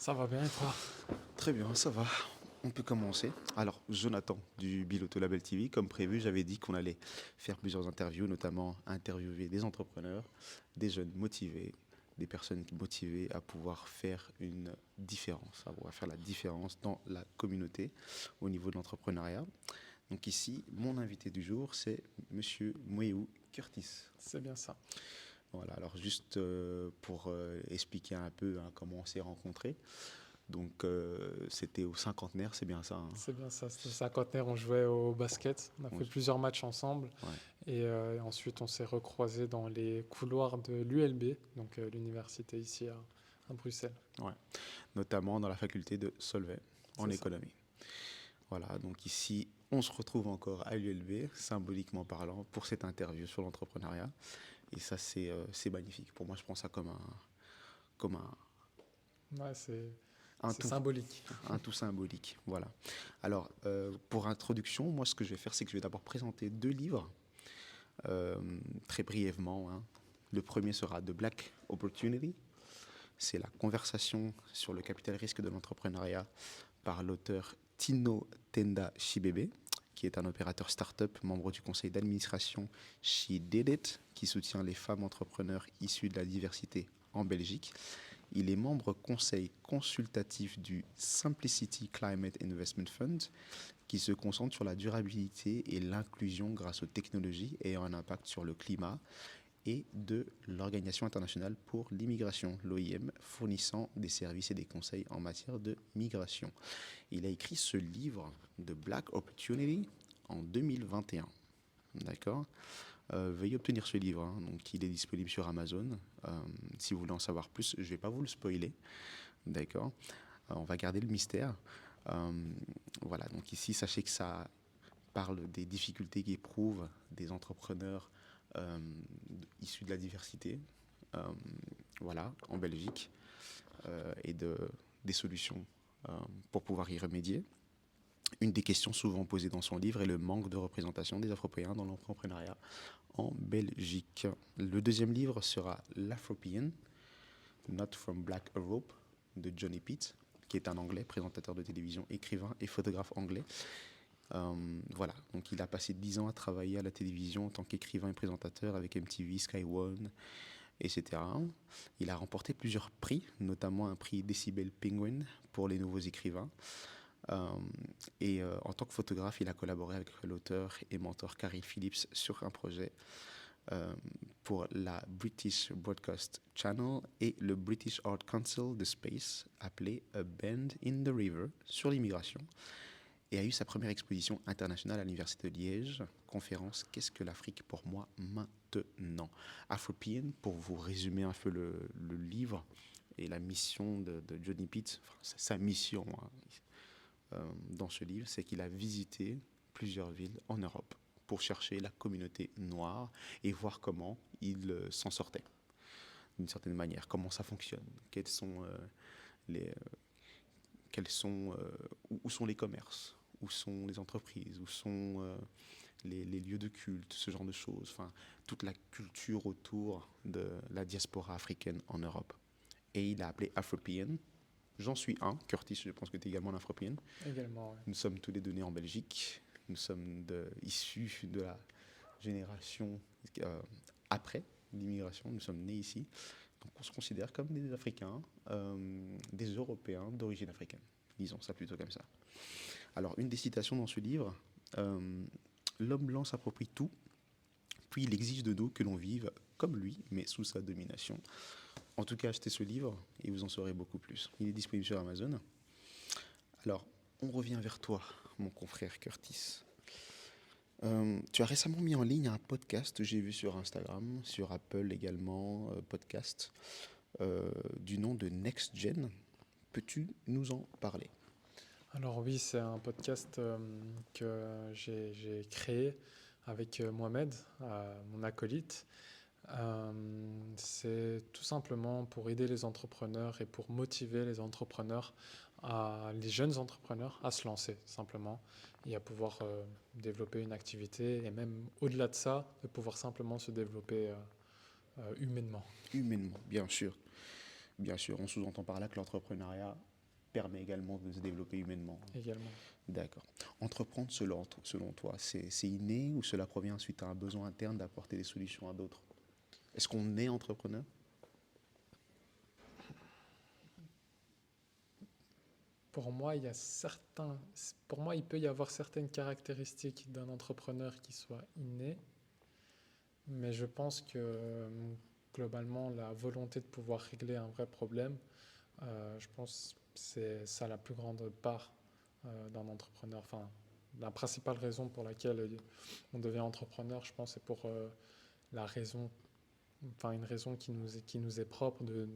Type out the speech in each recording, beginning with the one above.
Ça va bien et toi? Très bien, ça va. On peut commencer. Alors, Jonathan du Biloto Label TV, comme prévu, j'avais dit qu'on allait faire plusieurs interviews, notamment interviewer des entrepreneurs, des jeunes motivés, des personnes motivées à pouvoir faire une différence, à pouvoir faire la différence dans la communauté au niveau de l'entrepreneuriat. Donc ici, mon invité du jour, c'est Monsieur Moeou Curtis. C'est bien ça. Voilà, alors juste pour expliquer un peu hein, comment on s'est rencontrés. Donc c'était au cinquantenaire, c'est bien ça, hein. C'est bien ça. C'était ça. Cinquantenaire, on jouait au basket. On a On- fait plusieurs matchs ensemble. ouais, Et ensuite, on s'est recroisés dans les couloirs de l'ULB, donc l'université ici à Bruxelles. ouais. Notamment dans la faculté de Solvay, en C'est ça. économie. Voilà, donc ici, on se retrouve encore à l'ULB, symboliquement parlant, pour cette interview sur l'entrepreneuriat. Et ça, c'est magnifique. Pour moi, je prends ça comme Ouais, c'est un c'est tout, symbolique. un tout symbolique. Voilà. Alors, pour introduction, moi, ce que je vais faire, c'est que je vais d'abord présenter deux livres, euh, très brièvement, hein. Le premier sera The Black Opportunity. C'est la conversation sur le capital risque de l'entrepreneuriat par l'auteur Tino Tenda Shibebe, qui est un opérateur start-up, membre du conseil d'administration She Did It, qui soutient les femmes entrepreneurs issues de la diversité en Belgique. Il est membre conseil consultatif du Simplicity Climate Investment Fund, qui se concentre sur la durabilité et l'inclusion grâce aux technologies ayant un impact sur le climat, et de l'Organisation internationale pour l'immigration, l'OIM, fournissant des services et des conseils en matière de migration. Il a écrit ce livre de Black Opportunity en 2021. D'accord. Veuillez obtenir ce livre, hein. Donc, il est disponible sur Amazon. Si vous voulez en savoir plus, je ne vais pas vous le spoiler. D'accord. On va garder le mystère. Euh, voilà, donc ici, sachez que ça parle des difficultés qu'éprouvent des entrepreneurs euh, issus de la diversité, euh, voilà, en Belgique, et des solutions euh, pour pouvoir y remédier. Une des questions souvent posées dans son livre est le manque de représentation des Afropéens dans l'entrepreneuriat en Belgique. Le deuxième livre sera L'Afropean, Not from Black Europe, de Johnny Pitt, qui est un Anglais, présentateur de télévision, écrivain et photographe anglais. Voilà, donc il a passé 10 ans à travailler à la télévision en tant qu'écrivain et présentateur avec MTV, Sky One, etc. Il a remporté plusieurs prix, notamment un prix Decibel Penguin pour les nouveaux écrivains. Euh, et en tant que photographe, il a collaboré avec l'auteur et mentor Carrie Phillips sur un projet euh, pour la British Broadcast Channel et le British Art Council de Space, appelé A Bend in the River, sur l'immigration, et a eu sa première exposition internationale à l'Université de Liège, conférence «Qu'est-ce que l'Afrique pour moi maintenant?» Afropean, pour vous résumer un peu le livre et la mission de Johnny Pitt, enfin, sa mission hein, dans ce livre, c'est qu'il a visité plusieurs villes en Europe pour chercher la communauté noire et voir comment il s'en sortait, d'une certaine manière, comment ça fonctionne, les, euh, où sont les commerces, où sont les entreprises, où sont les lieux de culte, ce genre de choses, enfin, toute la culture autour de la diaspora africaine en Europe. Et il a appelé Afropean. J'en suis un, Curtis, je pense que tu es également un Afropean. Également, ouais. Nous sommes tous les deux nés en Belgique. Nous sommes issus de la génération euh, après l'immigration. Nous sommes nés ici. Donc on se considère comme des Africains, des Européens d'origine africaine. Disons ça plutôt comme ça. Alors une des citations dans ce livre, euh, l'homme blanc s'approprie tout, puis il exige de nous que l'on vive comme lui, mais sous sa domination. En tout cas, achetez ce livre et vous en saurez beaucoup plus. Il est disponible sur Amazon. Alors, on revient vers toi, mon confrère Curtis. Tu as récemment mis en ligne un podcast, j'ai vu sur Instagram, sur Apple également, podcast, du nom de Next Gen. Peux-tu nous en parler? Alors oui, c'est un podcast que j'ai créé avec Mohamed, mon acolyte. C'est tout simplement pour aider les entrepreneurs et pour motiver les entrepreneurs, les jeunes entrepreneurs à se lancer simplement et à pouvoir développer une activité et même au-delà de ça, de pouvoir simplement se développer humainement. Humainement, bien sûr. Bien sûr, on sous-entend par là que l'entrepreneuriat permet également de se développer humainement. également. D'accord. Entreprendre, selon toi, c'est inné ou cela provient suite à un besoin interne d'apporter des solutions à d'autres? Est-ce qu'on est entrepreneur? Pour moi, pour moi, il peut y avoir certaines caractéristiques d'un entrepreneur qui soient innées, mais je pense que globalement, la volonté de pouvoir régler un vrai problème, je pense que c'est ça la plus grande part d'un entrepreneur. Enfin, la principale raison pour laquelle on devient entrepreneur, je pense, c'est pour la raison, enfin une raison qui nous est propre de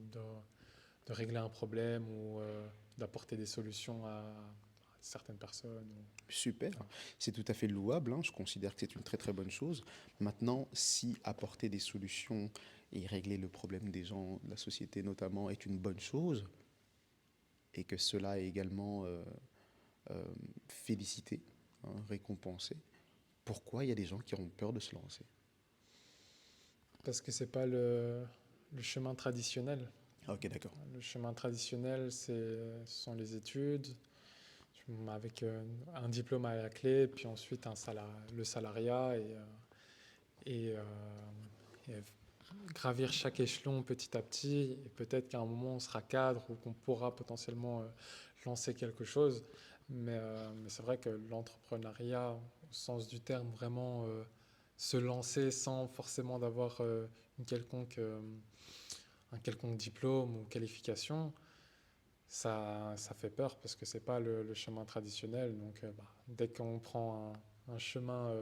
régler un problème ou d'apporter des solutions à certaines personnes. Super, Enfin, c'est tout à fait louable, hein. Je considère que c'est une très très bonne chose. Maintenant, si apporter des solutions et régler le problème des gens, de la société notamment, est une bonne chose, et que cela est également euh, félicité, hein, récompensé, pourquoi il y a des gens qui ont peur de se lancer? parce que c'est pas le chemin traditionnel. Ah, ok, d'accord. Le chemin traditionnel, ce sont les études, avec un diplôme à la clé, puis ensuite le salariat et, et gravir chaque échelon petit à petit. Et peut-être qu'à un moment, on sera cadre ou qu'on pourra potentiellement lancer quelque chose. Mais c'est vrai que l'entrepreneuriat, au sens du terme, vraiment se lancer sans forcément d'avoir un quelconque diplôme ou qualification, ça fait peur parce que c'est pas le chemin traditionnel. Donc, dès qu'on prend un chemin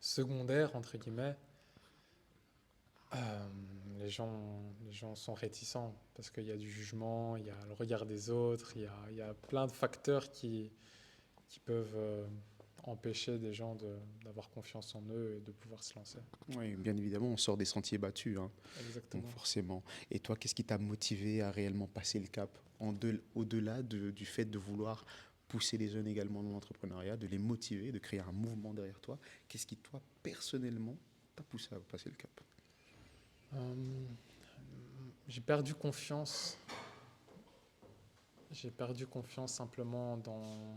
secondaire, entre guillemets, euh, les gens sont réticents parce qu'il y a du jugement, il y a le regard des autres, il y a plein de facteurs qui peuvent empêcher des gens d'avoir confiance en eux et de pouvoir se lancer. Oui, bien évidemment, on sort des sentiers battus, hein, donc Exactement. forcément. Et toi, qu'est-ce qui t'a motivé à réellement passer le cap au-delà du fait de vouloir pousser les jeunes également dans l'entrepreneuriat, de les motiver, de créer un mouvement derrière toi? Qu'est-ce qui, toi, personnellement, t'a poussé à passer le cap? Euh, j'ai perdu confiance. J'ai perdu confiance simplement dans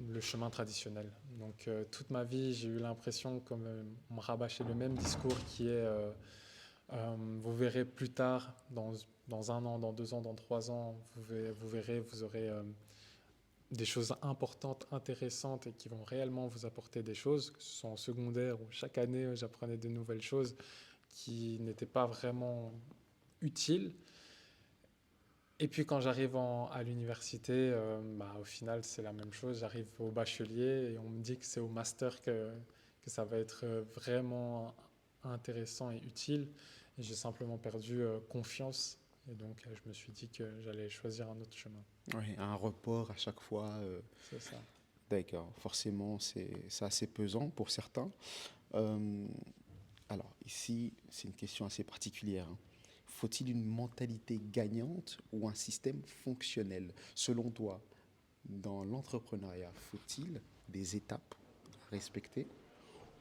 le chemin traditionnel. Donc toute ma vie, j'ai eu l'impression qu'on me rabâchait le même discours qui est vous verrez plus tard, dans un an, dans 2 ans, dans 3 ans, vous verrez, vous aurez des choses importantes, intéressantes et qui vont réellement vous apporter des choses, que ce soit en secondaire ou chaque année, j'apprenais de nouvelles choses qui n'étaient pas vraiment utiles. Et puis quand j'arrive à l'université, au final c'est la même chose. J'arrive au bachelier et on me dit que c'est au master que ça va être vraiment intéressant et utile. Et j'ai simplement perdu confiance. Et donc je me suis dit que j'allais choisir un autre chemin. Oui, un report à chaque fois. C'est ça. D'accord, forcément, c'est assez pesant pour certains. Euh, alors, ici, c'est une question assez particulière, hein. Faut-il une mentalité gagnante ou un système fonctionnel? Selon toi, dans l'entrepreneuriat, faut-il des étapes à respecter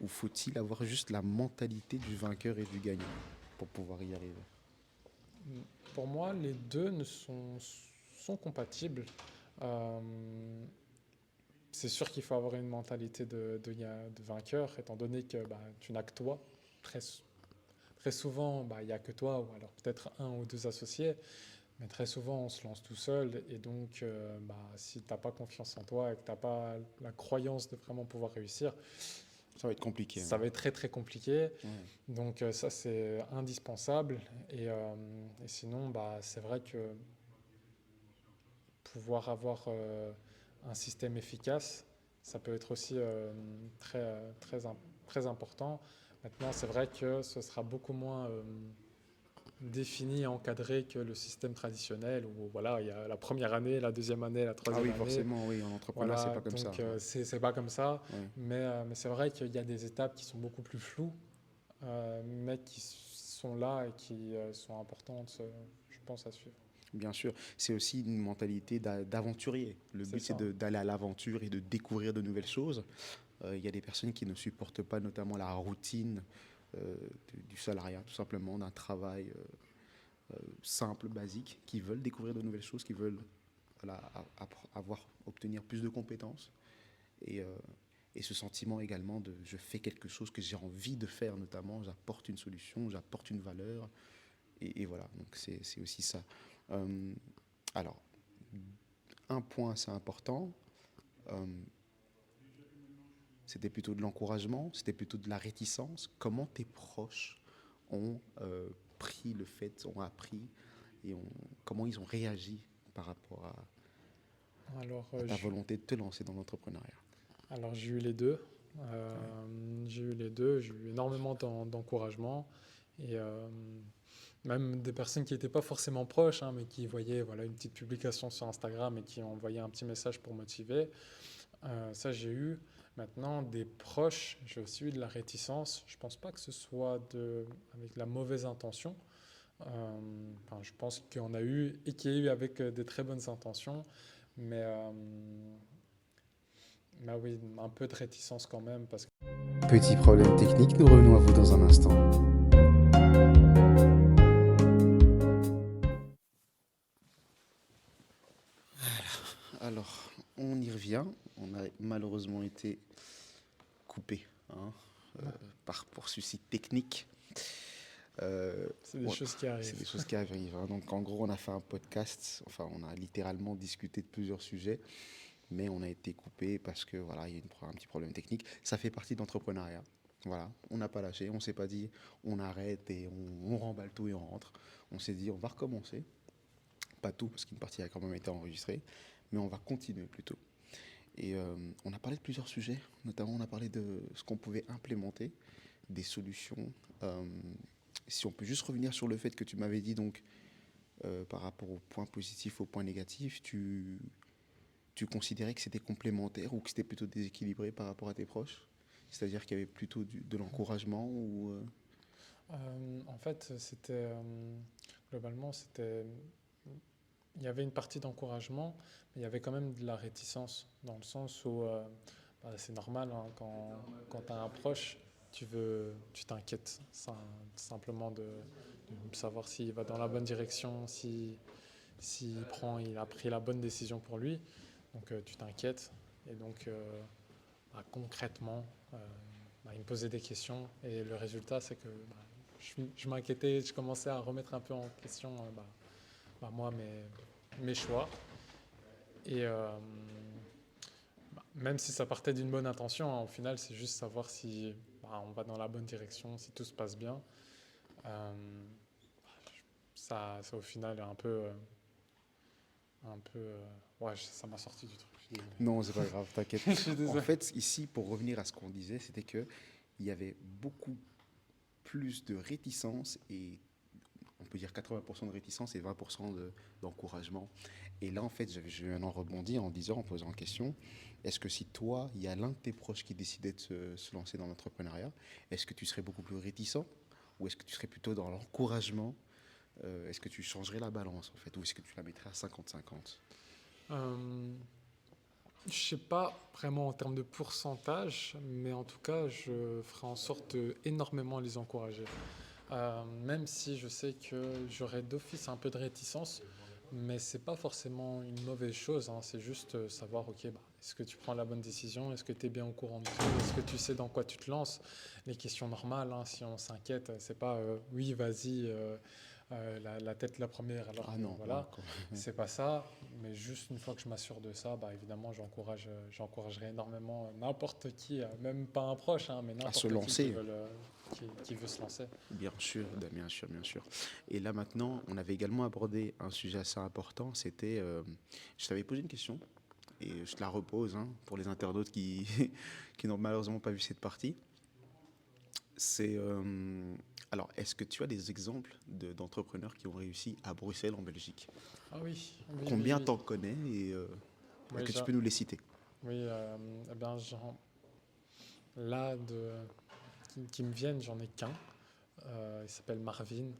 ou faut-il avoir juste la mentalité du vainqueur et du gagnant pour pouvoir y arriver? Pour moi, les deux sont compatibles. Euh, c'est sûr qu'il faut avoir une mentalité de vainqueur, étant donné que tu n'as que toi. Très, très souvent, il n'y a que toi, ou alors peut-être un ou deux associés, mais très souvent, on se lance tout seul. Et donc, si tu n'as pas confiance en toi et que tu n'as pas la croyance de vraiment pouvoir réussir, Ça va être compliqué, ça hein. va être très très compliqué. Ouais. Donc, ça, c'est indispensable. Et sinon, c'est vrai que pouvoir avoir un système efficace, ça peut être aussi très important. Maintenant, c'est vrai que ce sera beaucoup moins défini et encadré que le système traditionnel où voilà, il y a la première année, la deuxième année, la Ah troisième oui, année. forcément, oui, en entrepreneuriat, c'est Voilà, pas comme ça, donc hein. c'est pas comme ça. Ouais. Mais c'est vrai qu'il y a des étapes qui sont beaucoup plus floues, mais qui sont là et qui sont importantes, je pense, à suivre. Bien sûr, c'est aussi une mentalité d'aventurier. Le C'est but, c'est ça. d'aller à l'aventure et de découvrir de nouvelles choses. Il y a des personnes qui ne supportent pas notamment la routine du salariat, tout simplement, d'un travail simples, basiques, qui veulent découvrir de nouvelles choses, qui veulent voilà, obtenir plus de compétences. Et, euh, et ce sentiment également de je fais quelque chose que j'ai envie de faire, notamment, j'apporte une solution, j'apporte une valeur. Et voilà, donc c'est aussi ça. Euh, alors, un point assez important, euh, c'était plutôt de l'encouragement, c'était plutôt de la réticence. Comment tes proches ont pris le fait, ont appris et comment ils ont réagi par rapport Alors, à ta volonté de te lancer dans l'entrepreneuriat? alors j'ai eu les deux. Ouais. J'ai eu énormément d'encouragement et même des personnes qui n'étaient pas forcément proches, hein, mais qui voyaient voilà, une petite publication sur Instagram et qui ont envoyé un petit message pour motiver. Ça, j'ai eu. Maintenant, des proches, j'ai aussi eu de la réticence. Je pense pas que ce soit avec la mauvaise intention. Enfin, je pense qu'il y en a eu et qu'il y a eu avec des très bonnes intentions. Mais, mais oui, un peu de réticence quand même parce que Petit problème technique, nous revenons à vous dans un instant. Alors, on y revient. On a malheureusement été coupé par poursuivi technique. c'est des Ouais, choses qui c'est des arrivent. choses qui arrivent, hein. Donc, en gros, on a fait un podcast. Enfin, on a littéralement discuté de plusieurs sujets, mais on a été coupé parce que voilà, il y a un petit problème technique. Ça fait partie de l'entrepreneuriat. Voilà, on n'a pas lâché, on s'est pas dit on arrête et on remballe tout et on rentre. On s'est dit on va recommencer. Pas tout, parce qu'une partie a quand même été enregistrée, mais on va continuer plutôt. Et on a parlé de plusieurs sujets, notamment on a parlé de ce qu'on pouvait implémenter, des solutions. Euh, Si on peut juste revenir sur le fait que tu m'avais dit, donc, par rapport aux points positifs, aux points négatifs, tu considérais que c'était complémentaire ou que c'était plutôt déséquilibré par rapport à tes proches? C'est-à-dire qu'il y avait plutôt de l'encouragement ou... En fait, globalement, il y avait une partie d'encouragement, mais il y avait quand même de la réticence, dans le sens où bah, c'est normal, hein, quand tu as un proche, tu t'inquiètes simplement de savoir s'il va dans la bonne direction, il a pris la bonne décision pour lui. Donc tu t'inquiètes. Et donc bah, concrètement, bah, il me posait des questions. Et le résultat, c'est que bah, je m'inquiétais, je commençais à remettre un peu en question moi, mes choix. Et bah, même si ça partait d'une bonne intention, hein, au final, c'est juste savoir si bah, on va dans la bonne direction, si tout se passe bien. Euh, ça au final, ouais, ça m'a sorti du truc. Je suis désolé. Non, c'est pas grave, t'inquiète. Je suis En désolé. fait, ici, pour revenir à ce qu'on disait, c'était que il y avait beaucoup plus de réticence et on peut dire 80% de réticence et 20% d'encouragement. Et là, en fait, je viens d'en rebondir en disant, en posant en question, est-ce que si toi, il y a l'un de tes proches qui décidait de se lancer dans l'entrepreneuriat, est-ce que tu serais beaucoup plus réticent ou est-ce que tu serais plutôt dans l'encouragement? Est-ce que tu changerais la balance, en fait, ou est-ce que tu la mettrais à 50-50? Euh, je sais pas vraiment en termes de pourcentage, mais en tout cas, je ferai en sorte de énormément les encourager. Même si je sais que j'aurai d'office un peu de réticence, mais c'est pas forcément une mauvaise chose, hein. C'est juste savoir, ok, bah, est-ce que tu prends la bonne décision? Est-ce que tu es bien au courant de tout? Est-ce que tu sais dans quoi tu te lances? Les questions normales, hein, si on s'inquiète, c'est pas oui, vas-y, la tête la première, alors Ah que non, non, voilà, c'est pas ça. Mais juste une fois que je m'assure de ça, bah, évidemment, j'encouragerai énormément n'importe qui, même pas un proche, hein, mais à se n'importe lancer. qui veut se lancer. Bien sûr, bien sûr, bien sûr. Et là maintenant, on avait également abordé un sujet assez important, c'était, je t'avais posé une question, et je te la repose hein, pour les internautes qui n'ont malheureusement pas vu cette partie. C'est, alors, est-ce que tu as des exemples d'entrepreneurs qui ont réussi à Bruxelles, en Belgique? Ah oui, oui, oui, Combien oui. t'en connais et est-ce Oui, que tu peux nous les citer? oui eh bien, là, qui me viennent, j'en ai qu'un. Il s'appelle Marvin.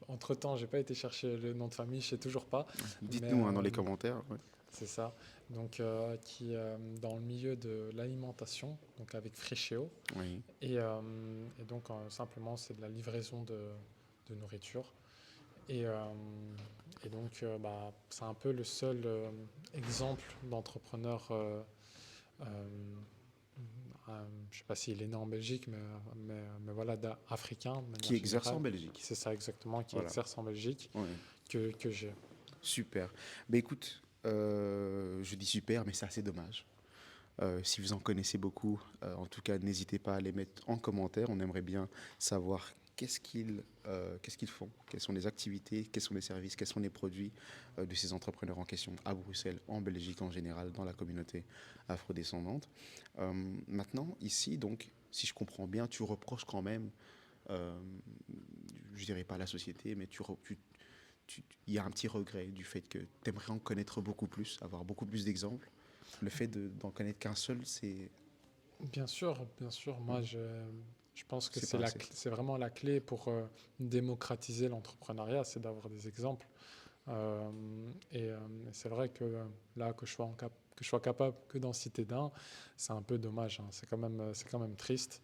Entre-temps, j'ai pas été chercher le nom de famille, je sais toujours pas. Mais Dites-nous hein, dans les commentaires. Ouais. c'est ça. Donc, qui est dans le milieu de l'alimentation, donc avec Freshéo. Oui, Et donc, simplement, c'est de la livraison de nourriture. Et, euh, et donc, c'est un peu le seul exemple d'entrepreneur, euh, je ne sais pas s'il est né en Belgique, mais voilà, africain de manière Qui exerce en générale. Belgique. C'est ça exactement, qui Voilà. exerce en Belgique, Ouais. que j'ai. Super. Ben écoute, je dis super, mais c'est assez dommage. Si vous en connaissez beaucoup, en tout cas, n'hésitez pas à les mettre en commentaire. On aimerait bien savoir qu'est-ce qu'ils font, quelles sont les activités, quels sont les services, quels sont les produits de ces entrepreneurs en question à Bruxelles, en Belgique en général, dans la communauté afrodescendante. Maintenant, ici, donc, si je comprends bien, tu reproches quand même, euh, je dirais pas la société, mais il y a un petit regret du fait que tu aimerais en connaître beaucoup plus, avoir beaucoup plus d'exemples. Le fait d'en connaître qu'un seul, Bien sûr, moi je pense que c'est pas assez. c'est vraiment la clé pour démocratiser l'entrepreneuriat, c'est d'avoir des exemples. Euh, et c'est vrai que là, que je sois capable que d'en citer d'un, c'est un peu dommage, hein. C'est quand même triste.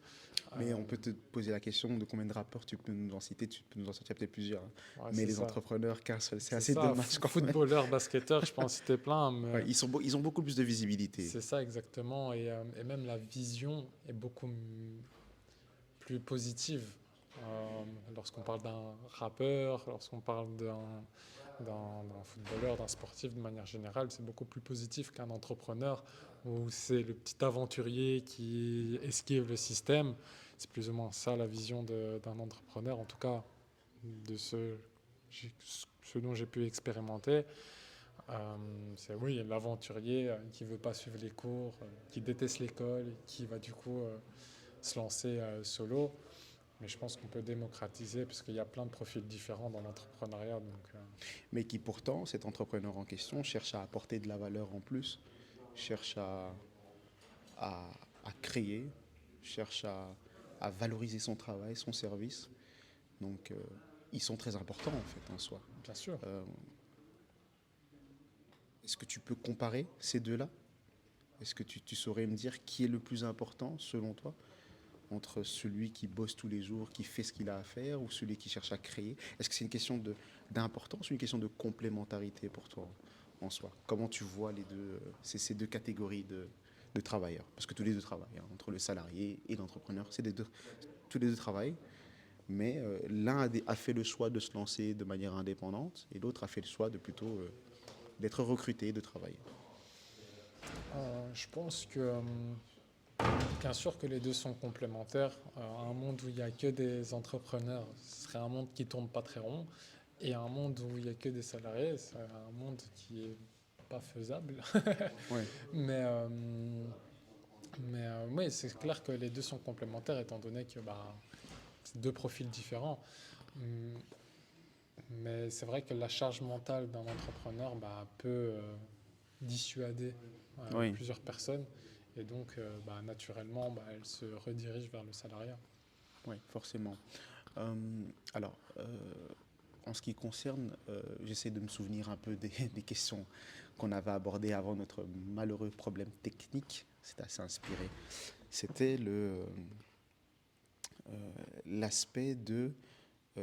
Mais Euh, on peut te poser la question de combien de rappeurs tu peux nous en citer, tu peux nous en sortir peut-être plusieurs, hein. ouais, Mais les entrepreneurs, qu'un seul, c'est c'est assez ça, dommage quand même. footballeur, basketteur, je peux en citer plein, Ouais, mais ils ont beaucoup plus de visibilité. c'est ça exactement. Et même la vision est beaucoup plus positive. Lorsqu'on parle d'un rappeur, lorsqu'on parle d'un footballeur, d'un sportif de manière générale, c'est beaucoup plus positif qu'un entrepreneur où c'est le petit aventurier qui esquive le système. C'est plus ou moins ça la vision d'un entrepreneur, en tout cas de ce dont j'ai pu expérimenter. C'est oui, l'aventurier qui veut pas suivre les cours, qui déteste l'école, qui va du coup se lancer solo. Mais je pense qu'on peut démocratiser parce qu'il y a plein de profils différents dans l'entrepreneuriat. Mais qui pourtant, cet entrepreneur en question cherche à apporter de la valeur en plus, cherche à, à créer, cherche à valoriser son travail, son service. Donc, ils sont très importants en fait en soi. bien sûr. Euh, Est-ce que tu peux comparer ces deux-là? Est-ce que tu saurais me dire qui est le plus important selon toi entre celui qui bosse tous les jours, qui fait ce qu'il a à faire, ou celui qui cherche à créer? Est-ce que c'est une question d'importance ou une question de complémentarité pour toi en soi? Comment tu vois ces deux catégories de travailleurs? Parce que tous les deux travaillent, hein, entre le salarié et l'entrepreneur, tous les deux travaillent, mais l'un a fait le choix de se lancer de manière indépendante et l'autre a fait le choix de plutôt d'être recruté, de travailler. Je pense que bien sûr que les deux sont complémentaires. Un monde où il n'y a que des entrepreneurs, ce serait un monde qui tourne pas très rond. Et un monde où il n'y a que des salariés, c'est un monde qui est pas faisable. Ouais. mais oui, c'est clair que les deux sont complémentaires étant donné que c'est deux profils différents. Hum, Mais c'est vrai que la charge mentale d'un entrepreneur peut dissuader Oui, plusieurs personnes et donc naturellement elle se redirige vers le salariat. oui, forcément. Alors, en ce qui concerne, j'essaie de me souvenir un peu des questions qu'on avait abordées avant notre malheureux problème technique. C'est assez inspiré. C'était l'aspect de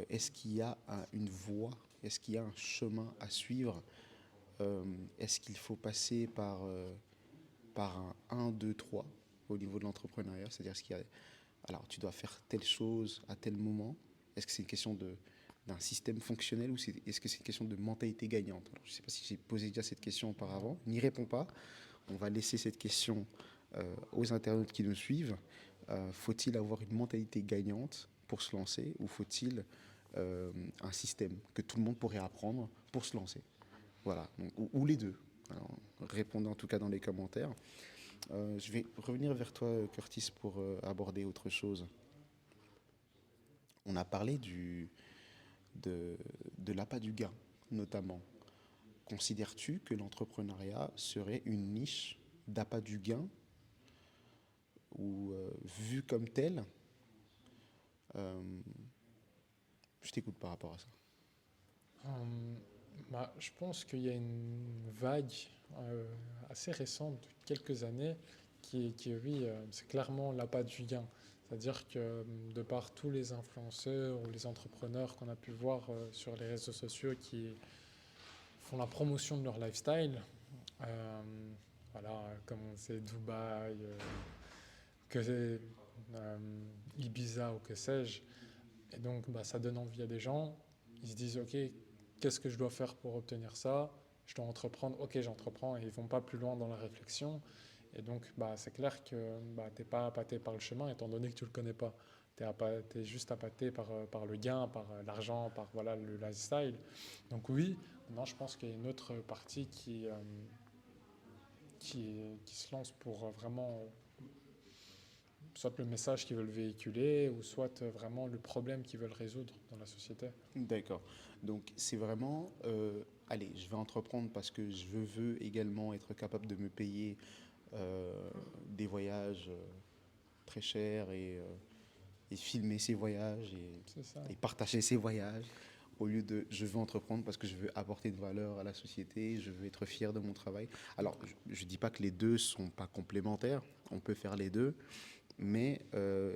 est-ce qu'il y a une voie, est-ce qu'il y a un chemin à suivre, est-ce qu'il faut passer par un 1, 2, 3 au niveau de l'entrepreneuriat, c'est-à-dire alors tu dois faire telle chose à tel moment, est-ce que c'est une question d'un système fonctionnel ou est-ce que c'est une question de mentalité gagnante? Alors, je ne sais pas si j'ai posé déjà cette question auparavant, n'y réponds pas, on va laisser cette question aux internautes qui nous suivent. Faut-il avoir une mentalité gagnante pour se lancer ou faut-il un système que tout le monde pourrait apprendre pour se lancer? Voilà, donc, ou les deux. Alors, répondez en tout cas dans les commentaires. Je vais revenir vers toi, Curtis, pour aborder autre chose. On a parlé de l'appât du gain, notamment. Considères-tu que l'entrepreneuriat serait une niche d'appât du gain ou vu comme tel? euh, je t'écoute par rapport à ça. Hum, je pense qu'il y a une vague assez récente de quelques années oui, c'est clairement l'appât du gain. C'est-à-dire que de par tous les influenceurs ou les entrepreneurs qu'on a pu voir sur les réseaux sociaux qui font la promotion de leur lifestyle, euh, voilà, comme c'est Dubaï, que c'est Ibiza ou que sais-je, et donc bah, ça donne envie à des gens, ils se disent ok, qu'est-ce que je dois faire pour obtenir ça? Je dois entreprendre, ok j'entreprends, et ils vont pas plus loin dans la réflexion. Et donc, bah, c'est clair que bah, tu n'es pas appâté par le chemin, étant donné que tu ne le connais pas. Tu es, juste appâté par le gain, par l'argent, par voilà, le lifestyle. Donc oui, maintenant je pense qu'il y a une autre partie qui se lance pour vraiment soit le message qu'ils veulent véhiculer, ou soit vraiment le problème qu'ils veulent résoudre dans la société. D'accord. Donc c'est vraiment, allez, je vais entreprendre parce que je veux également être capable de me payer des voyages très chers et filmer ces voyages C'est ça. et partager ces voyages au lieu de je veux entreprendre parce que je veux apporter de valeur à la société, je veux être fier de mon travail. Alors je ne dis pas que les deux ne sont pas complémentaires, on peut faire les deux, mais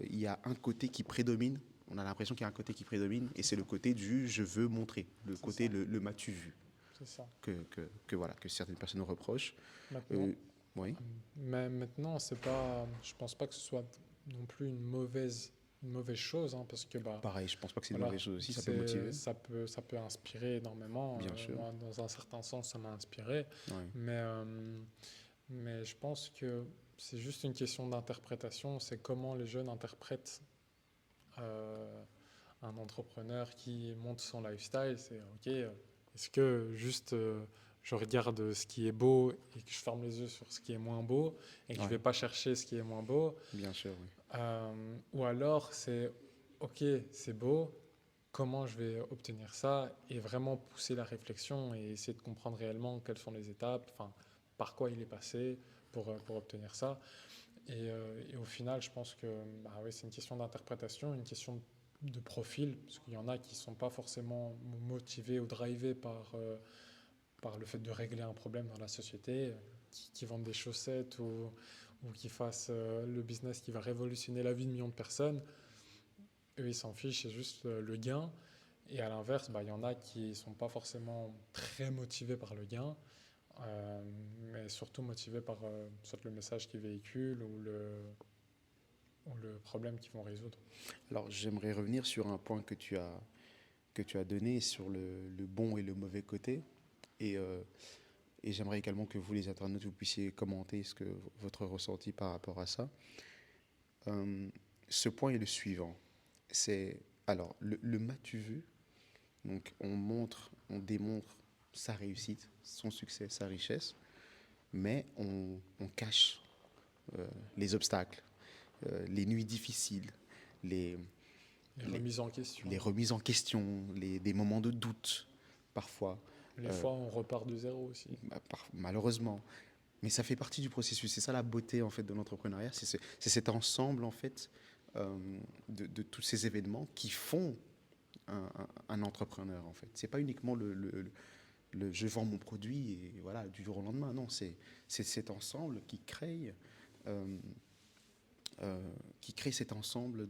il y a un côté qui prédomine. On a l'impression qu'il y a un côté qui prédomine et c'est le côté du je veux montrer, le C'est côté ça. le m'as-tu vu C'est ça. voilà, que certaines personnes reprochent. Maintenant, Euh, oui, mais maintenant, c'est pas, je pense pas que ce soit non plus une mauvaise chose, hein, parce que bah, pareil, je pense pas que c'est une voilà, mauvaise chose aussi, ça peut motiver, ça peut inspirer énormément. bien sûr. Moi, dans un certain sens, ça m'a inspiré. Ouais. Mais, mais je pense que c'est juste une question d'interprétation. C'est comment les jeunes interprètent euh, un entrepreneur qui monte son lifestyle. C'est OK, est-ce que juste je regarde ce qui est beau et que je ferme les yeux sur ce qui est moins beau et que je ne Ouais, vais pas chercher ce qui est moins beau, bien sûr, oui. ou alors c'est OK, c'est beau, comment je vais obtenir ça, et vraiment pousser la réflexion et essayer de comprendre réellement quelles sont les étapes, enfin, par quoi il est passé pour obtenir ça. Et au final, je pense que bah oui, c'est une question d'interprétation, une question de profil, parce qu'il y en a qui ne sont pas forcément motivés ou drivés par le fait de régler un problème dans la société, qui vendent des chaussettes ou qui fassent le business qui va révolutionner la vie de millions de personnes. Eux, ils s'en fichent, c'est juste le gain. Et à l'inverse, bah, il y en a qui ne sont pas forcément très motivés par le gain, euh, mais surtout motivés par soit le message qu'ils véhiculent ou le problème qu'ils vont résoudre. Alors j'aimerais revenir sur un point que tu as donné sur le bon et le mauvais côté. Et, euh, et j'aimerais également que vous, les internautes, vous puissiez commenter votre ressenti par rapport à ça. Euh, Ce point est le suivant. C'est, alors, le m'as-tu vu? Donc on montre, on démontre sa réussite, son succès, sa richesse, mais on cache les obstacles, les nuits difficiles, les, Les les, remises en question. les remises en question, des moments de doute parfois, Les euh, fois, on repart de zéro aussi. malheureusement. Mais ça fait partie du processus. C'est ça la beauté en fait de l'entrepreneuriat, c'est cet ensemble en fait de tous ces événements qui font un entrepreneur en fait. C'est pas uniquement je vends mon produit et voilà du jour au lendemain. Non, c'est cet ensemble euh, qui crée cet ensemble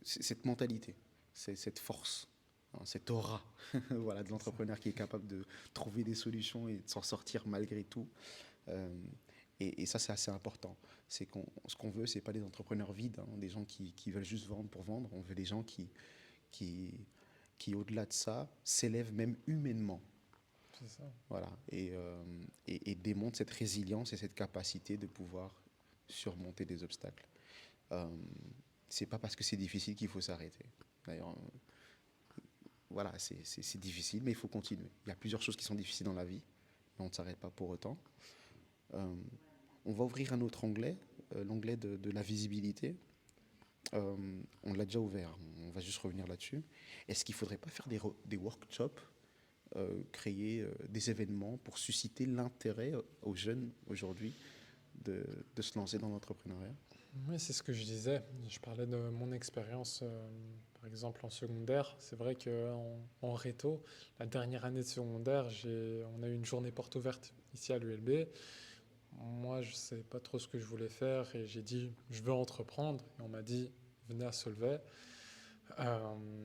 cette mentalité, cette force, hein, cette aura voilà, de C'est ça. l'entrepreneur qui est capable de trouver des solutions et de s'en sortir malgré tout. Euh, et ça, c'est assez important. Ce qu'on veut, c'est pas des entrepreneurs vides, hein, des gens qui veulent juste vendre pour vendre. On veut des gens qui, qui au-delà de ça, s'élèvent même humainement. C'est ça. Voilà, et démontrent cette résilience et cette capacité de pouvoir surmonter des obstacles. Euh, c'est pas parce que c'est difficile qu'il faut s'arrêter. D'ailleurs, voilà, c'est difficile, mais il faut continuer. Il y a plusieurs choses qui sont difficiles dans la vie, mais on ne s'arrête pas pour autant. Euh, on va ouvrir un autre onglet, l'onglet de la visibilité. On l'a déjà ouvert, on va juste revenir là-dessus. Est-ce qu'il ne faudrait pas faire des workshops, créer des événements pour susciter l'intérêt aux jeunes aujourd'hui de se lancer dans l'entrepreneuriat? Oui, c'est ce que je disais. Je parlais de mon expérience, par exemple en secondaire. C'est vrai qu'en réto, la dernière année de secondaire, on a eu une journée porte ouverte ici à l'ULB moi, je ne savais pas trop ce que je voulais faire et j'ai dit, je veux entreprendre. Et on m'a dit, venez à Solvay.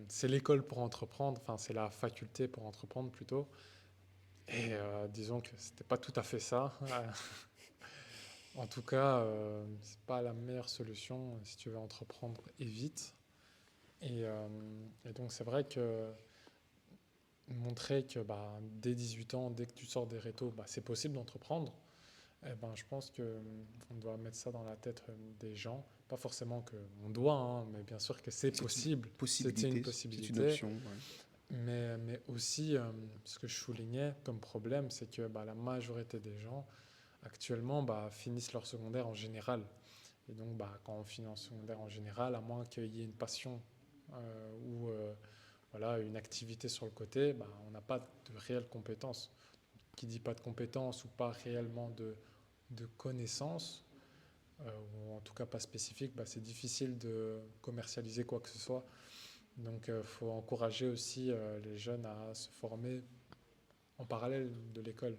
C'est l'école pour entreprendre, enfin, c'est la faculté pour entreprendre plutôt. Et disons que c'était pas tout à fait ça. En tout cas, c'est pas la meilleure solution si tu veux entreprendre et vite. Et donc, c'est vrai que montrer que bah, dès 18 ans, dès que tu sors des rétos, bah, c'est possible d'entreprendre. Eh ben, je pense que on doit mettre ça dans la tête des gens. Pas forcément qu'on doit, hein, mais bien sûr que c'est C'est une possible. C'était une possibilité, c'est une possibilité. option. Ouais. Mais aussi, ce que je soulignais comme problème, c'est que bah, la majorité des gens, actuellement, bah, finissent leur secondaire en général. Et donc, bah, quand on finit en secondaire en général, à moins qu'il y ait une passion ou voilà, une activité sur le côté, bah, on n'a pas de réelles compétences. Qui dit pas de compétences ou pas réellement de connaissances, ou en tout cas pas spécifiques, bah, c'est difficile de commercialiser quoi que ce soit. Donc il faut encourager aussi les jeunes à se former en parallèle de l'école,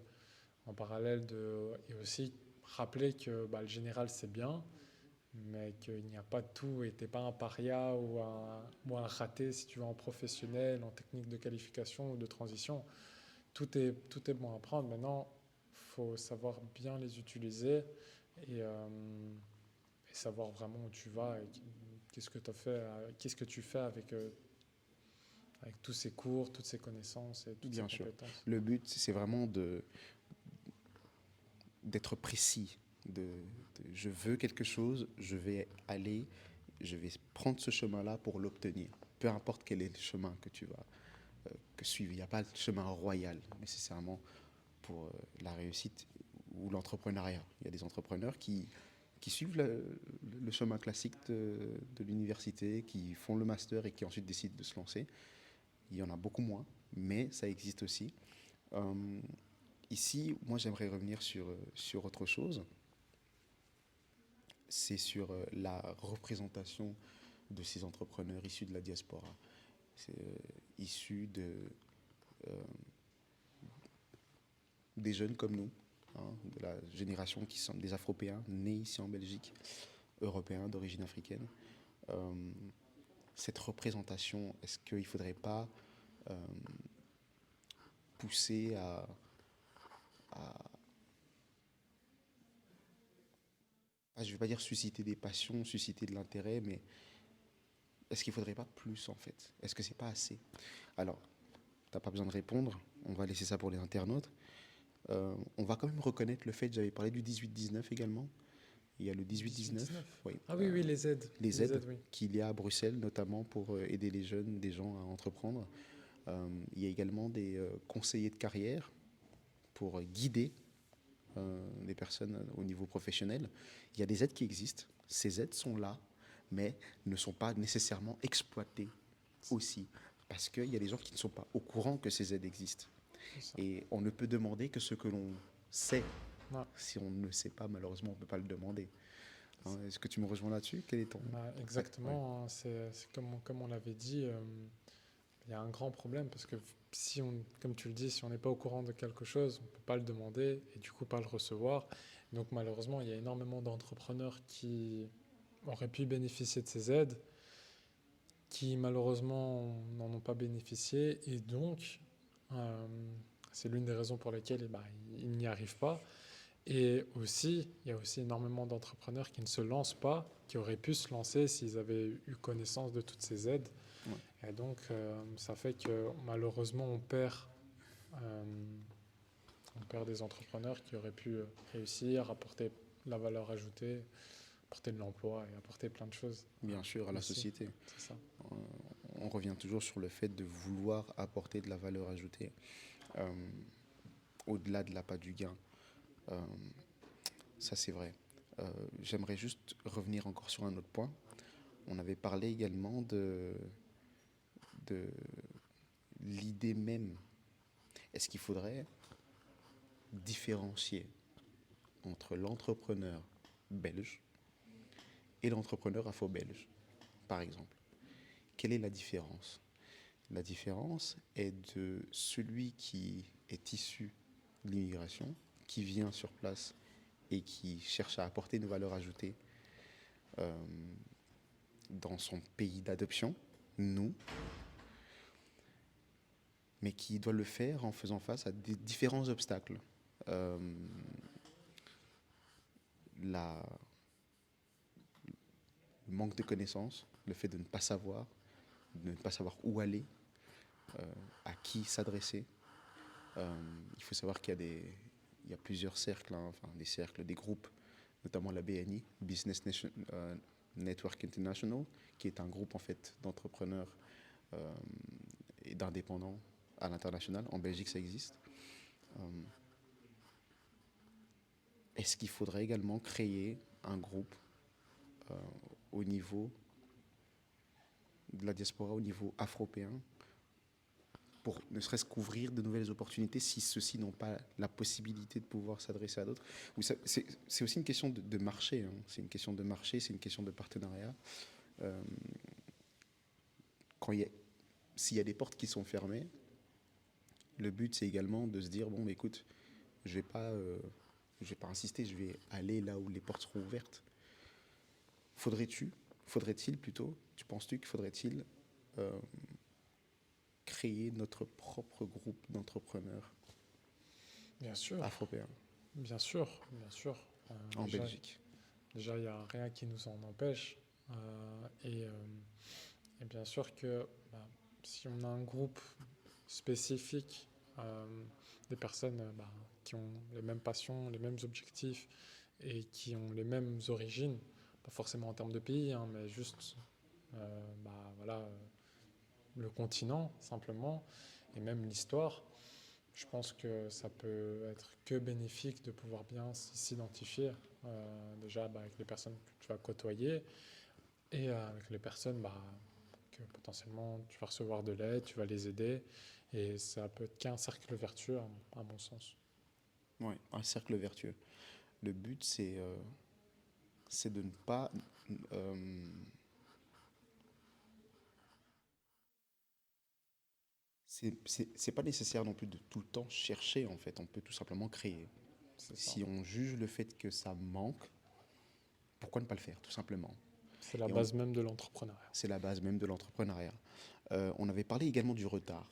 et aussi rappeler que bah, le général c'est bien, mais qu'il n'y a pas de tout et t'es pas un paria ou un raté si tu vas en professionnel, en technique de qualification ou de transition. Tout est bon à apprendre. Maintenant, il faut savoir bien les utiliser et, euh, et savoir vraiment où tu vas et qu'est-ce que tu fais, qu'est-ce que tu fais avec tous ces cours, toutes ces connaissances et toutes ces Bien sûr. compétences. Le but, c'est vraiment d'être précis. Je veux quelque chose, je vais aller, je vais prendre ce chemin-là pour l'obtenir. Peu importe quel est le chemin que tu vas que suivre. Il n'y a pas de chemin royal nécessairement pour la réussite ou l'entrepreneuriat. Il y a des entrepreneurs qui suivent le chemin classique de l'université, qui font le master et qui ensuite décident de se lancer. Il y en a beaucoup moins, mais ça existe aussi. Euh, Ici, moi, j'aimerais revenir sur autre chose. C'est sur la représentation de ces entrepreneurs issus de la diaspora, issus euh, des jeunes comme nous, hein, de la génération qui sont des Afropéens nés ici en Belgique, Européens d'origine africaine. Euh, cette représentation, est-ce qu'il ne faudrait pas euh, pousser à, je ne vais pas dire susciter des passions, susciter de l'intérêt, mais est-ce qu'il ne faudrait pas plus en fait? Est-ce que c'est pas assez? Alors, tu n'as pas besoin de répondre, on va laisser ça pour les internautes. On va quand même reconnaître le fait, j'avais parlé du 18-19 également. Il y a le 18-19, 18-19. oui, Ah oui, oui, les aides. les Les aides aides, oui. qu'il y a à Bruxelles, notamment pour aider les jeunes, des gens à entreprendre. Il y a également des conseillers de carrière pour guider des personnes au niveau professionnel. Il y a des aides qui existent. Ces aides sont là, mais ne sont pas nécessairement exploitées aussi. Parce qu'il y a des gens qui ne sont pas au courant que ces aides existent. C'est ça. Et on ne peut demander que ce que l'on sait. Ouais. Si on ne le sait pas, malheureusement, on ne peut pas le demander. Hein, est-ce que tu me rejoins là-dessus? Quel est ton... Bah, Ouais. exactement, hein, c'est comme on l'avait dit, il y a un grand problème parce que si on, comme tu le dis, si on n'est pas au courant de quelque chose, on ne peut pas le demander et du coup pas le recevoir. Donc malheureusement, il y a énormément d'entrepreneurs qui auraient pu bénéficier de ces aides, qui malheureusement n'en ont pas bénéficié et donc euh, c'est l'une des raisons pour lesquelles eh ben, ils n'y arrivent pas. Et aussi, il y a aussi énormément d'entrepreneurs qui ne se lancent pas, qui auraient pu se lancer s'ils avaient eu connaissance de toutes ces aides. Ouais. Et donc, ça fait que malheureusement, euh, on perd des entrepreneurs qui auraient pu réussir, apporter de la valeur ajoutée, apporter de l'emploi et apporter plein de choses Bien sûr, à la aussi. société. C'est ça. Euh, on revient toujours sur le fait de vouloir apporter de la valeur ajoutée euh, au-delà de l'appât du gain. Euh, Ça, c'est vrai. J'aimerais juste revenir encore sur un autre point. On avait parlé également de l'idée même. Est-ce qu'il faudrait différencier entre l'entrepreneur belge et l'entrepreneur afro-belge, par exemple? Quelle est la différence? La différence est de celui qui est issu de l'immigration, qui vient sur place et qui cherche à apporter une valeur ajoutée euh, dans son pays d'adoption, nous, mais qui doit le faire en faisant face à des différents obstacles. Euh, la, le manque de connaissances, le fait de ne pas savoir, de ne pas savoir où aller, à qui s'adresser. Il faut savoir il y a plusieurs cercles, hein, enfin des cercles, des groupes, notamment la BNI, Network International, qui est un groupe en fait d'entrepreneurs et d'indépendants à l'international. En Belgique, ça existe. Est-ce qu'il faudrait également créer un groupe euh, au niveau de la diaspora, au niveau afro-péen, pour ne serait-ce qu'ouvrir de nouvelles opportunités si ceux-ci n'ont pas la possibilité de pouvoir s'adresser à d'autres. C'est aussi une question de marché, hein. C'est une question de marché, c'est une question de partenariat. Euh, quand il y a, S'il y a des portes qui sont fermées, le but c'est également de se dire bon, écoute, je vais pas insister, je vais aller là où les portes seront ouvertes. Faudrait-il plutôt, penses-tu qu'il faudrait-il euh, créer notre propre groupe d'entrepreneurs Bien sûr, afro-péens bien sûr, bien sûr. en Déjà, Belgique? déjà, il n'y a rien qui nous en empêche. Et bien sûr que bah, si on a un groupe spécifique, des personnes bah, qui ont les mêmes passions, les mêmes objectifs et qui ont les mêmes origines, pas forcément en termes de pays, hein, mais juste bah, voilà, le continent simplement, et même l'histoire, je pense que ça peut être que bénéfique de pouvoir bien s'identifier déjà bah, avec les personnes que tu vas côtoyer et avec les personnes bah, que potentiellement tu vas recevoir de l'aide, tu vas les aider, et ça peut être qu'un cercle vertueux à mon sens. Oui, un cercle vertueux. Le but, c'est de ne pas... euh, c'est pas nécessaire non plus de tout le temps chercher, en fait. On peut tout simplement créer. C'est ça. Si on juge le fait que ça manque, pourquoi ne pas le faire, tout simplement? C'est la Et base même de l'entrepreneuriat. c'est la base même de l'entrepreneuriat. On avait parlé également du retard.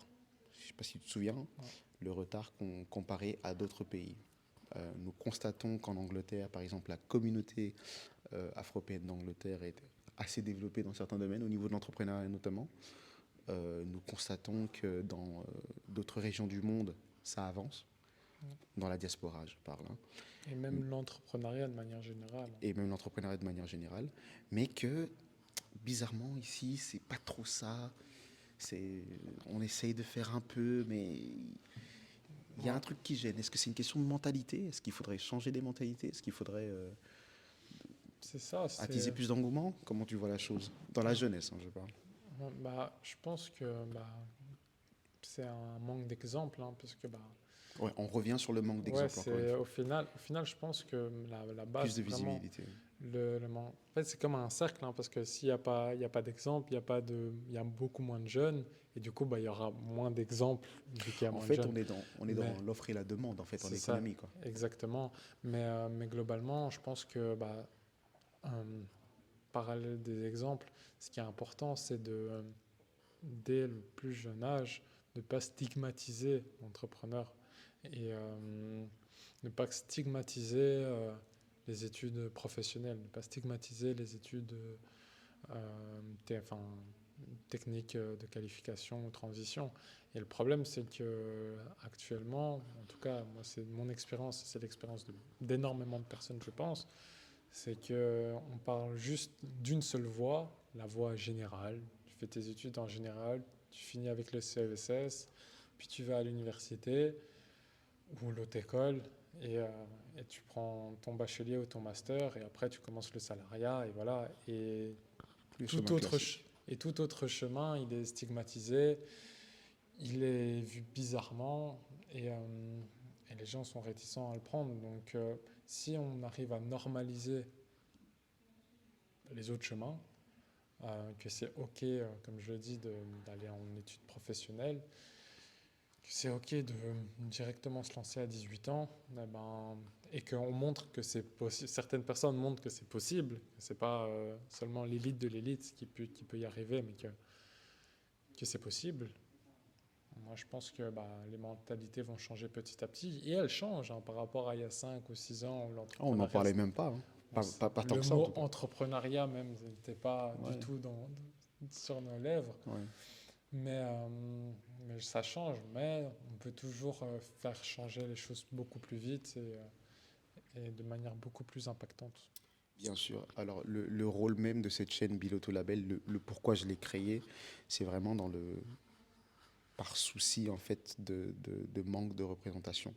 Je ne sais pas si tu te souviens, Ouais. le retard comparé à d'autres pays. Nous constatons qu'en Angleterre, par exemple, la communauté afro-péenne d'Angleterre est assez développée dans certains domaines, au niveau de l'entrepreneuriat notamment. Nous constatons que dans d'autres régions du monde, ça avance. Dans la diaspora, je parle. Hein. Et même l'entrepreneuriat de manière générale. Et même l'entrepreneuriat de manière générale. Mais que, bizarrement, ici, c'est pas trop ça. On essaye de faire un peu, mais il y a Ouais. un truc qui gêne. Est-ce que c'est une question de mentalité? Est-ce qu'il faudrait changer des mentalités? Est-ce qu'il faudrait C'est ça, attiser c'est... plus d'engouement? Comment tu vois la chose? Dans la jeunesse, hein, je parle. Bah, je pense que bah, c'est un manque d'exemple, hein, parce que bah, Ouais, on revient sur le manque ouais, d'exemple, encore une c'est fois. au final, je pense que la Plus base, de c'est vraiment visibilité. En fait, c'est comme un cercle, hein, parce que s'il n'y a pas, il y a pas d'exemple, il y a beaucoup moins de jeunes, et du coup, bah, il y aura moins d'exemples vu qu'il y a En moins de fait, jeunes. on est Mais dans l'offre et la demande, en fait, en c'est ça, économie, quoi. exactement. Mais globalement, je pense que bah, parallèle des exemples, ce qui est important, c'est dès le plus jeune âge, de ne pas stigmatiser l'entrepreneur et ne pas stigmatiser les études professionnelles, ne pas stigmatiser les études enfin, techniques de qualification ou transition. Et le problème, c'est que actuellement, en tout cas, moi, c'est mon expérience, c'est l'expérience d'énormément de personnes, je pense, c'est que on parle juste d'une seule voie, la voie générale. Tu fais tes études en général, tu finis avec le CESS, puis tu vas à l'université ou l'autre école et tu prends ton bachelier ou ton master et après tu commences le salariat et voilà. Le chemin Tout autre, classique. et tout autre chemin, il est stigmatisé, il est vu bizarrement et les gens sont réticents à le prendre. Donc si on arrive à normaliser les autres chemins, que c'est OK, comme je le dis, d'aller en études professionnelles, que c'est OK de directement se lancer à 18 ans, et qu'on montre que c'est possible. Certaines personnes montrent que c'est possible, que c'est pas seulement l'élite de l'élite qui peut y arriver, mais que c'est possible. Moi, je pense que les mentalités vont changer petit à petit. Et elles changent par rapport à il y a 5 ou 6 ans où Oh, on n'en l'entrepreneuriat, parlait même pas, hein. Pas tant le que ça en mot tout cas. entrepreneuriat même n'était pas du Ouais, tout sur nos lèvres. ouais. Mais, euh, mais ça change. Mais on peut toujours faire changer les choses beaucoup plus vite et de manière beaucoup plus impactante. Bien sûr. Alors, le rôle même de cette chaîne Biloto Label, le pourquoi je l'ai créée, c'est vraiment par souci en fait de manque de représentation.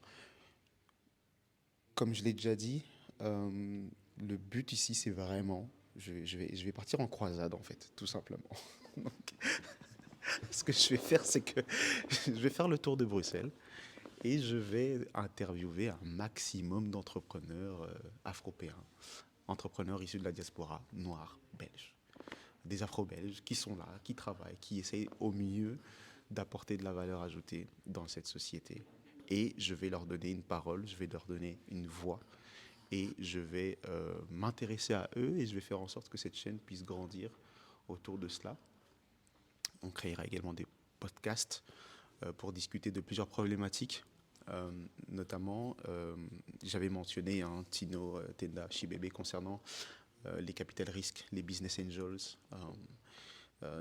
Comme je l'ai déjà dit, le but ici, c'est vraiment, je vais partir en croisade en fait, tout simplement. Donc, ce que je vais faire, c'est que je vais faire le tour de Bruxelles et je vais interviewer un maximum d'entrepreneurs afropéens, entrepreneurs issus de la diaspora noire, belge, des afro-belges qui sont là, qui travaillent, qui essayent au mieux d'apporter de la valeur ajoutée dans cette société. Et je vais leur donner une parole, je vais leur donner une voix et je vais m'intéresser à eux et je vais faire en sorte que cette chaîne puisse grandir autour de cela. On créera également des podcasts pour discuter de plusieurs problématiques. Notamment, j'avais mentionné Tino Tenda Chibebe concernant les capital risques, les business angels,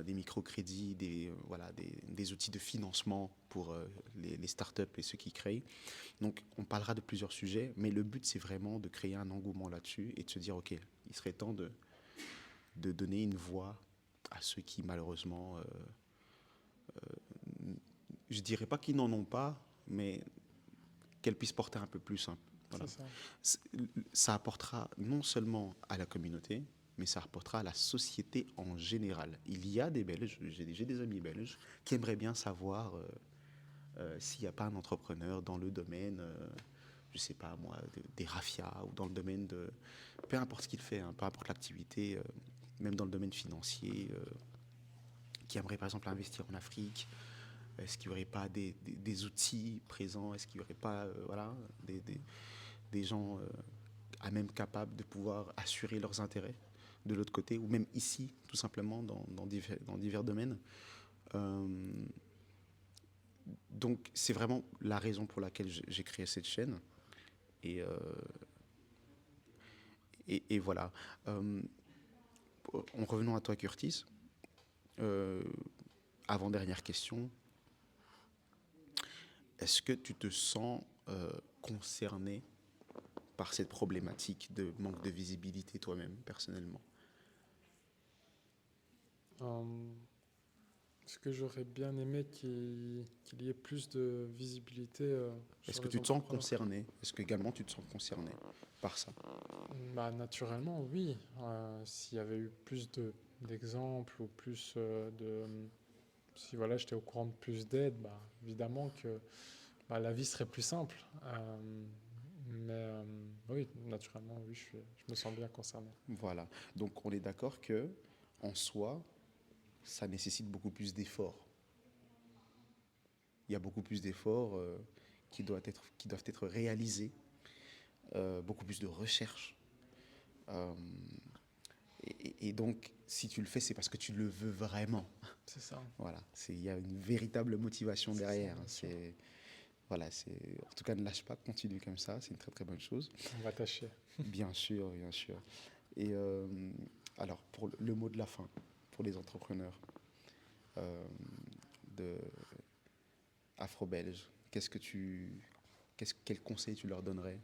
des microcrédits, des outils de financement pour les startups et ceux qui créent. Donc, on parlera de plusieurs sujets, mais le but, c'est vraiment de créer un engouement là-dessus et de se dire, OK, il serait temps de donner une voix à ceux qui, malheureusement, je dirais pas qu'ils n'en ont pas, mais qu'elles puissent porter un peu plus. Voilà. C'est ça. Ça apportera non seulement à la communauté, mais ça apportera à la société en général. Il y a des Belges, j'ai des amis belges, qui aimeraient bien savoir s'il n'y a pas un entrepreneur dans le domaine, je ne sais pas moi, des raffias ou dans le domaine de... Peu importe ce qu'il fait, peu importe l'activité, même dans le domaine financier, qui aimerait par exemple investir en Afrique. Est-ce qu'il n'y aurait pas des outils présents? Est-ce qu'il n'y aurait pas des gens à même capables de pouvoir assurer leurs intérêts de l'autre côté, ou même ici, tout simplement, dans divers domaines. Euh, donc, c'est vraiment la raison pour laquelle j'ai créé cette chaîne. Et, euh, et voilà. En revenant à toi, Curtis, euh, avant-dernière question, est-ce que tu te sens concerné par cette problématique de manque de visibilité toi-même, personnellement? Euh, Ce que j'aurais bien aimé qu'il y ait plus de visibilité Est-ce sur que les tu te sens entrepreneurs. concerné? Est-ce que également tu te sens concerné par ça? Naturellement, oui. S'il y avait eu plus d'exemples ou plus si voilà, j'étais au courant de plus d'aide, évidemment que la vie serait plus simple. Oui, naturellement, oui, je me sens bien concerné. Voilà. Donc on est d'accord que en soi, ça nécessite beaucoup plus d'efforts. Il y a beaucoup plus d'efforts qui doivent être réalisés, beaucoup plus de recherche. Euh, et donc, si tu le fais, c'est parce que tu le veux vraiment. C'est ça, Voilà. Il y a une véritable motivation c'est ça, derrière. bien sûr. Voilà, en tout cas, ne lâche pas, continue comme ça, c'est une très très bonne chose. On va tâcher. Bien sûr, bien sûr. Et alors, pour le mot de la fin, pour les entrepreneurs euh, de afro-belges, quel conseil tu leur donnerais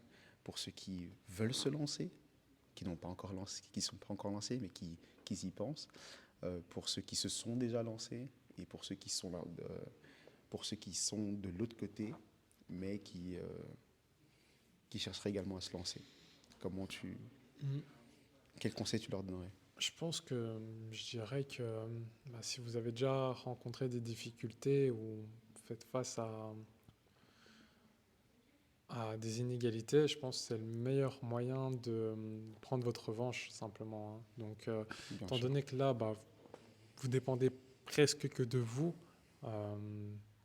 pour ceux qui veulent se lancer, qui n'ont pas encore lancé, qui sont pas encore lancés, mais qui y pensent, pour ceux qui se sont déjà lancés et pour ceux qui sont là, pour ceux qui sont de l'autre côté, mais qui chercheraient également à se lancer. Comment tu, Mm. quel conseil tu leur donnerais? Je pense que je dirais que si vous avez déjà rencontré des difficultés ou vous faites face à des inégalités, je pense que c'est le meilleur moyen de prendre votre revanche, simplement, hein. Donc, Bien étant sûr. donné que là, vous dépendez presque que de vous, euh,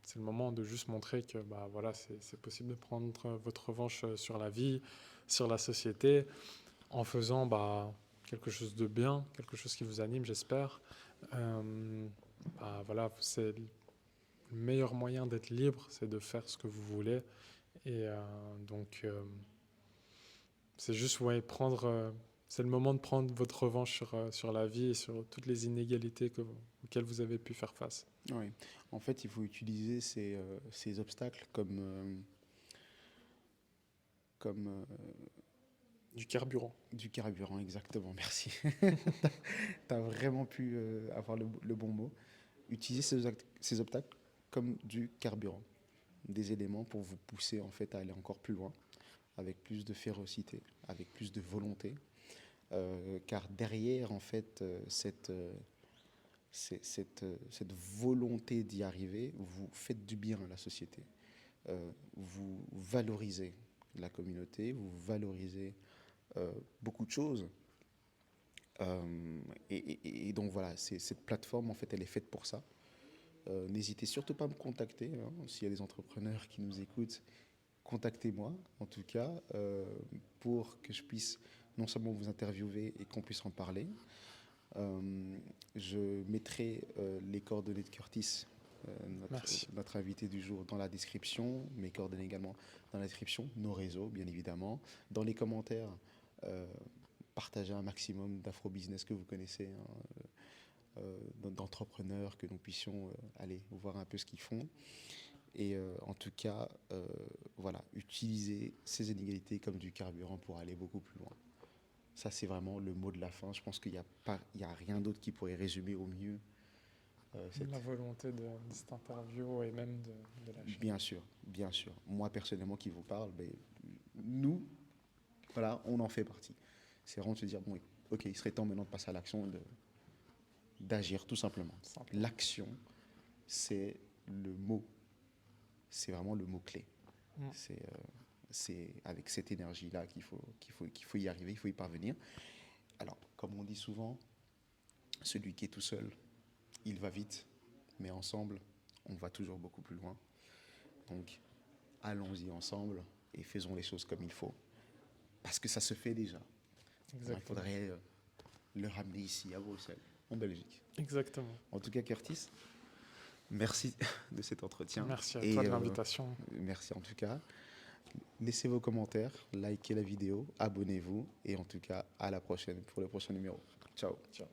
c'est le moment de juste montrer que bah, voilà, c'est possible de prendre votre revanche sur la vie, sur la société, en faisant bah, quelque chose de bien, quelque chose qui vous anime, j'espère. Bah, voilà, c'est le meilleur moyen d'être libre, c'est de faire ce que vous voulez. Et donc, c'est juste, ouais, c'est le moment de prendre votre revanche sur la vie et sur toutes les inégalités auxquelles vous avez pu faire face. Oui. En fait, il faut utiliser ces obstacles comme Du carburant. du carburant, exactement, merci. Tu as vraiment pu avoir le bon mot. Utiliser ces obstacles comme du carburant, des éléments pour vous pousser en fait à aller encore plus loin, avec plus de férocité, avec plus de volonté. Car derrière, en fait, cette volonté d'y arriver, vous faites du bien à la société. Vous valorisez la communauté, vous valorisez beaucoup de choses. Et donc voilà, cette plateforme, en fait, elle est faite pour ça. N'hésitez surtout pas à me contacter, hein, s'il y a des entrepreneurs qui nous écoutent, contactez-moi en tout cas pour que je puisse non seulement vous interviewer et qu'on puisse en parler. Je mettrai les coordonnées de Curtis, Merci. notre invité du jour, dans la description, mes coordonnées également dans la description, nos réseaux bien évidemment, dans les commentaires. Partagez un maximum d'afro-business que vous connaissez, hein, d'entrepreneurs, que nous puissions aller voir un peu ce qu'ils font. Et en tout cas, voilà, utiliser ces inégalités comme du carburant pour aller beaucoup plus loin. Ça, c'est vraiment le mot de la fin. Je pense qu'il n'y a rien d'autre qui pourrait résumer au mieux La volonté de cette interview et même de la chaîne. Bien sûr, bien sûr. Moi, personnellement, qui vous parle, ben, nous, voilà, on en fait partie. C'est vraiment de se dire, bon, ok, il serait temps maintenant de passer à l'action, d'agir tout simplement. Simplement. L'action, c'est le mot. C'est vraiment le mot-clé. Mm. C'est avec cette énergie-là qu'il faut y arriver, il faut y parvenir. Alors, comme on dit souvent, celui qui est tout seul, il va vite, mais ensemble, on va toujours beaucoup plus loin. Donc, allons-y ensemble et faisons les choses comme il faut. Parce que ça se fait déjà. Alors, il faudrait le ramener ici, à Bruxelles, en Belgique. Exactement. En tout cas, Curtis, merci de cet entretien. Merci à toi de l'invitation. Merci en tout cas. Laissez vos commentaires, likez la vidéo, abonnez-vous et en tout cas, à la prochaine pour le prochain numéro. Ciao. Ciao.